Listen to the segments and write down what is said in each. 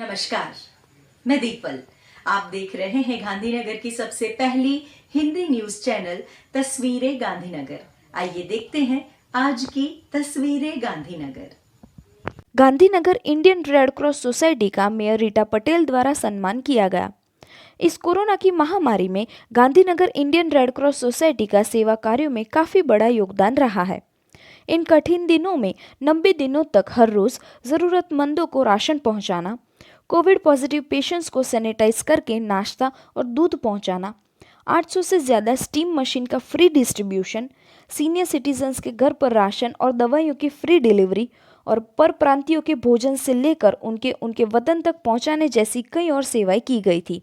नमस्कार, मैं दीपल। आप देख रहे हैं गांधीनगर की सबसे पहली हिंदी न्यूज चैनल तस्वीरें गांधीनगर। आइए देखते हैं आज की तस्वीरें Gandhinagar. Gandhinagar Indian red cross society का मेयर रीटा पटेल द्वारा सम्मान किया गया। इस कोरोना की महामारी में Gandhinagar Indian red cross society का सेवा कार्यों में काफ़ी बड़ा योगदान रहा है। इन कठिन दिनों में 90 दिनों तक हर रोज ज़रूरतमंदों को राशन पहुंचाना, कोविड पॉजिटिव पेशेंट्स को सैनिटाइज करके नाश्ता और दूध पहुंचाना, 800 से ज़्यादा स्टीम मशीन का फ्री डिस्ट्रीब्यूशन, सीनियर सिटीजन्स के घर पर राशन और दवाइयों की फ्री डिलीवरी और पर प्रांतियों के भोजन से लेकर उनके वतन तक पहुंचाने जैसी कई और सेवाएं की गई थी।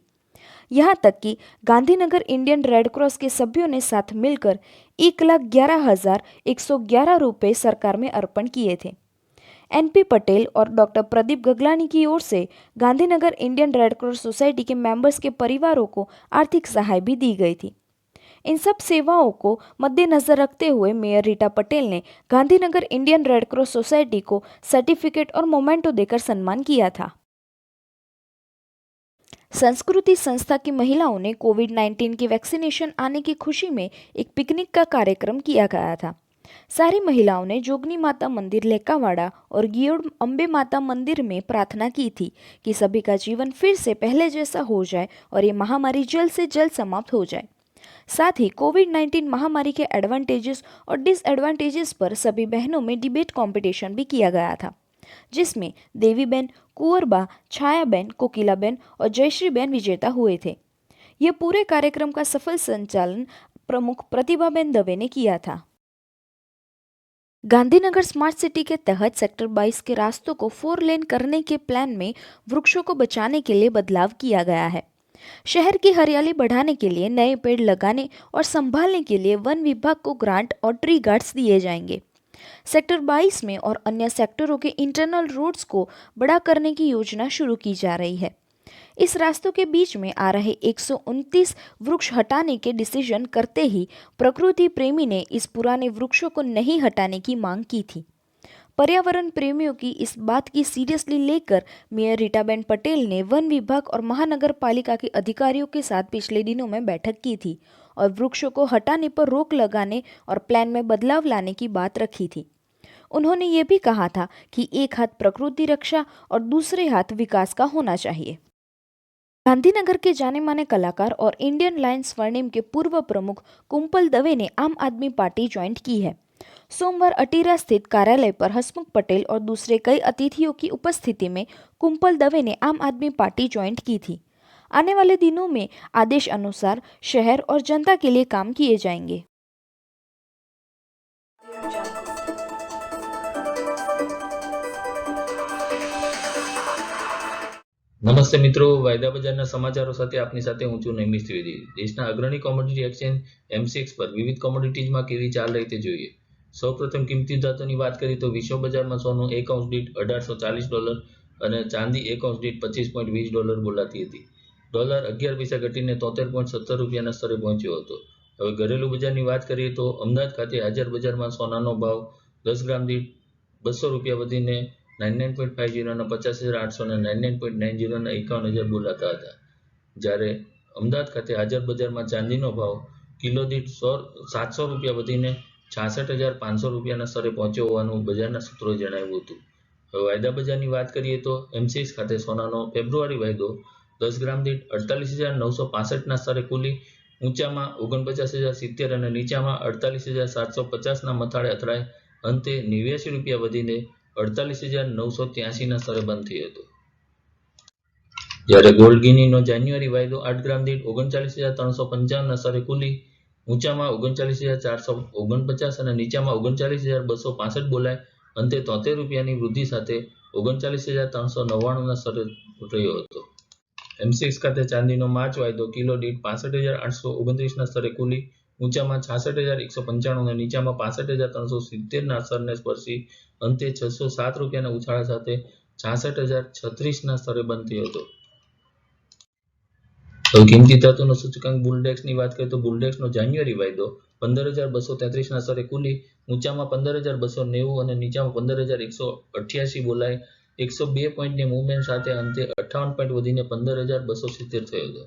यहाँ तक कि गांधीनगर इंडियन रेड क्रॉस के सभ्यों ने साथ मिलकर 1,11,111 रुपये सरकार में अर्पण किए थे। एनपी पटेल और डॉक्टर प्रदीप गगलानी की ओर से Gandhinagar Indian red cross society के मेंबर्स के परिवारों को आर्थिक सहायता भी दी गई थी। इन सब सेवाओं को मद्देनजर रखते हुए मेयर रीटा पटेल ने Gandhinagar Indian red cross society को सर्टिफिकेट और मोमेंटो देकर सम्मान किया था। संस्कृति संस्था की महिलाओं ने कोविड-19 की वैक्सीनेशन आने की खुशी में एक पिकनिक का कार्यक्रम किया गया था। सारी महिलाओं ने जोगनी माता मंदिर लेकावाड़ा और गियोड़ अम्बे माता मंदिर में प्रार्थना की थी कि सभी का जीवन फिर से पहले जैसा हो जाए और ये महामारी जल्द से जल्द समाप्त हो जाए। साथ ही कोविड-19 महामारी के एडवांटेजेस और डिसएडवांटेजेस पर सभी बहनों में डिबेट कंपटीशन भी किया गया था, जिसमें देवीबेन, कुंवरबा, छायाबेन, कोकिलाबेन और जयश्रीबेन विजेता हुए थे। ये पूरे कार्यक्रम का सफल संचालन प्रमुख प्रतिभाबेन दवे ने किया था। गांधीनगर स्मार्ट सिटी के तहत सेक्टर 22 के रास्तों को 4 लेन करने के प्लान में वृक्षों को बचाने के लिए बदलाव किया गया है। शहर की हरियाली बढ़ाने के लिए नए पेड़ लगाने और संभालने के लिए वन विभाग को ग्रांट और ट्री गार्ड्स दिए जाएंगे। सेक्टर 22 में और अन्य सेक्टरों के इंटरनल रोड्स को बड़ा करने की योजना शुरू की जा रही है। इस रास्तों के बीच में आ रहे 129 वृक्ष हटाने के डिसीजन करते ही प्रकृति प्रेमी ने इस पुराने वृक्षों को नहीं हटाने की मांग की थी। पर्यावरण प्रेमियों की इस बात की सीरियसली लेकर मेयर रीटाबेन पटेल ने वन विभाग और महानगर पालिका के अधिकारियों के साथ पिछले दिनों में बैठक की थी और वृक्षों को हटाने पर रोक लगाने और प्लान में बदलाव लाने की बात रखी थी। उन्होंने ये भी कहा था कि एक हाथ प्रकृति रक्षा और दूसरे हाथ विकास का होना चाहिए। गांधीनगर के जाने माने कलाकार और इंडियन लायंस स्वर्णिम के पूर्व प्रमुख कुंपल दवे ने आम आदमी पार्टी ज्वाइंट की है। सोमवार अटीरा स्थित कार्यालय पर हसमुख पटेल और दूसरे कई अतिथियों की उपस्थिति में कुंपल दवे ने आम आदमी पार्टी ज्वाइंट की थी। आने वाले दिनों में आदेश अनुसार शहर और जनता के लिए काम किए जाएंगे। નમસ્તે મિત્રો, વાયદા બજારના સમાચારો સાથે આપની સાથે હું છું નૈમિષ ત્રિવેદી। દેશના અગ્રણી કોમોડિટી એક્સચેન્જ એમસીએક્સ પર વિવિધ કોમોડિટીઝમાં કેવી ચાલ રહી તે જોઈએ। સૌપ્રથમ કિંમતી ધાતુની વાત કરીએ તો વિશ્વ બજારમાં સોનું 1 ઓunce દીઠ $1840 અને ચાંદી 1 ounce દીઠ $25.20 બોલાતી હતી। ડોલર 11 પૈસા ઘટીને 73.70 રૂપિયાના સ્તરે પહોંચ્યો હતો। હવે ઘરેલું બજારની વાત કરીએ તો અમદાવાદ ખાતે હાજર બજારમાં સોનાનો ભાવ 10 ગ્રામ દીઠ 200 રૂપિયા વધીને 99.50 ના 50,800 અને 99.90 ના 51,000 બોલાતા હતા। જ્યારે અમદાવાદ ખાતે હાજર બજારમાં ચાંદીનો ભાવ કિલો દીઠ 700 રૂપિયા વધીને 66,500 રૂપિયાના સ્તરે પહોંચ્યો હોવાનું બજારના સૂત્રોએ જણાવ્યું હતું। હવે વાયદા બજારની વાત કરીએ તો એમસીએક્સ ખાતે સોનાનો ફેબ્રુઆરી વાયદો 10 ગ્રામ દીઠ 48,965 ના સ્તરે ખુલી ઊંચામાં 49,070 અને નીચામાં 48,750 ના મથાળે અથડાઈ અંતે 89 રૂપિયા વધીને 48,983 ના સ્તરે બંધ થયો હતો। જ્યારે ગોલ્ડ ગિનીનો જાન્યુઆરી વાયદો 8 ગ્રામ દીઠ 39,355 ના સ્તરે ખુલી ઊંચામાં 39,449 અને નીચામાં 39,265 બોલાય અંતે 73 રૂપિયાની વૃદ્ધિ સાથે 39,399 ના સ્તરે રહ્યો હતો। એમસીએક્સ ખાતે ચાંદીનો માર્ચ વાયદો કિલો દીઠ 65,829 ના સ્તરે ખુલી ઊંચામાં 66,195 અને નીચામાં 65,370 ના સ્તરને સ્પર્શી અંતે 607 રૂપિયાના ઉછાળા સાથે 66,036 ના સ્તરે બંધ થયો હતો। હવે કિંમતી ધાતુનો સૂચકાંક બુલડેક્સની વાત કરીએ તો બુલડેક્સનો જાન્યુઆરી વાયદો 15,233 ના સ્તરે ખુલી ઊંચામાં 15,290 અને નીચામાં 15,188 બોલાય 102 પોઈન્ટની મૂવમેન્ટ સાથે અંતે 58 પોઈન્ટ વધીને 15,270 થયો હતો.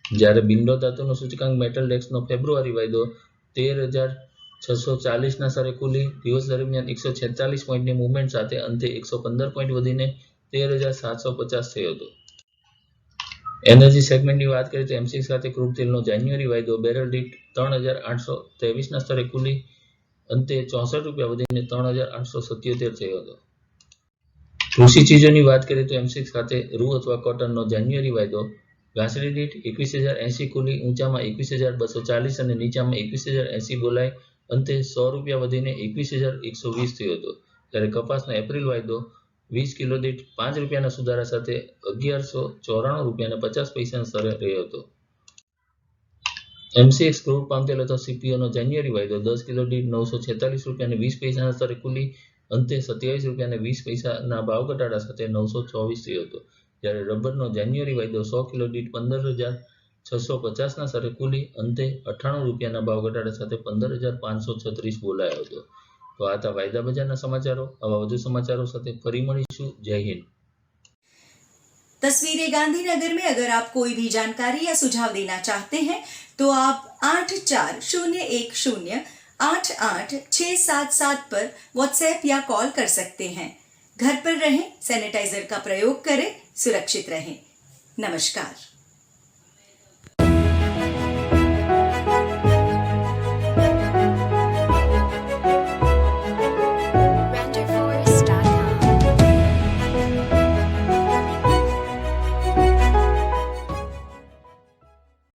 જ્યારે બિંડો ધાતુનો સૂચકાંક મેટલ ડેક્સનો ફેબ્રુઆરી વાયદો 13,640ના સ્તરે ખુલી દિવસ દરમિયાન 146 પોઈન્ટની મૂવમેન્ટ સાથે અંતે 115 પોઈન્ટ વધીને 13,750 થયો હતો. એનર્જી સેગમેન્ટની વાત કરીએ તો એમસીએક્સ ખાતે ક્રૂડ તેલનો જાન્યુઆરી વાયદો બેરલ દીઠ 3,823ના સ્તરે ખુલી અંતે ₹64 વધીને 3,877 થયો હતો. કૃષિ ચીજોની વાત કરીએ તો એમસીએક્સ ખાતે રૂ અથવા કોટનનો જાન્યુઆરી વાયદો ગાંસડી દીઠ 21,080 ખુલી ઊંચામાં 21,240 અને નીચામાં 21,080 બોલાઈ અંતે ₹100 વધીને 21,120 થયો હતો. જ્યારે કપાસનો એપ્રિલ વાયદો 20 કિલો દીઠ ₹5ના સુધારા સાથે ₹1,194.50ના સ્તરે રહ્યો હતો. એમસીએક્સ ક્રૂડ પામ તેલ અથવા સીપીઓનો જાન્યુઆરી વાયદો 10 કિલો દીઠ ₹946.20ના સ્તરે ખુલી અંતે ₹27.20ના ભાવ ઘટાડા સાથે 924 થયો હતો. જ્યારે રબરનો જાન્યુઆરી વાયદો 100 કિલો દીઠ 15,650ના સ્તરે ખુલી અંતે ₹98ના ભાવ ઘટાડા સાથે 15,536 બોલાયો હતો. તો આ હતા વાયદા બજારના સમાચારો. આવા વધુ સમાચારો સાથે ફરી મળીશું. जय हिंद. तस्वीरें गांधीनगर में अगर आप कोई भी जानकारी या सुझाव देना चाहते हैं तो आप 8401088677 पर व्हाट्सएप या कॉल कर सकते हैं. घर पर रहें, सैनिटाइजर का प्रयोग करें, सुरक्षित रहें. नमस्कार.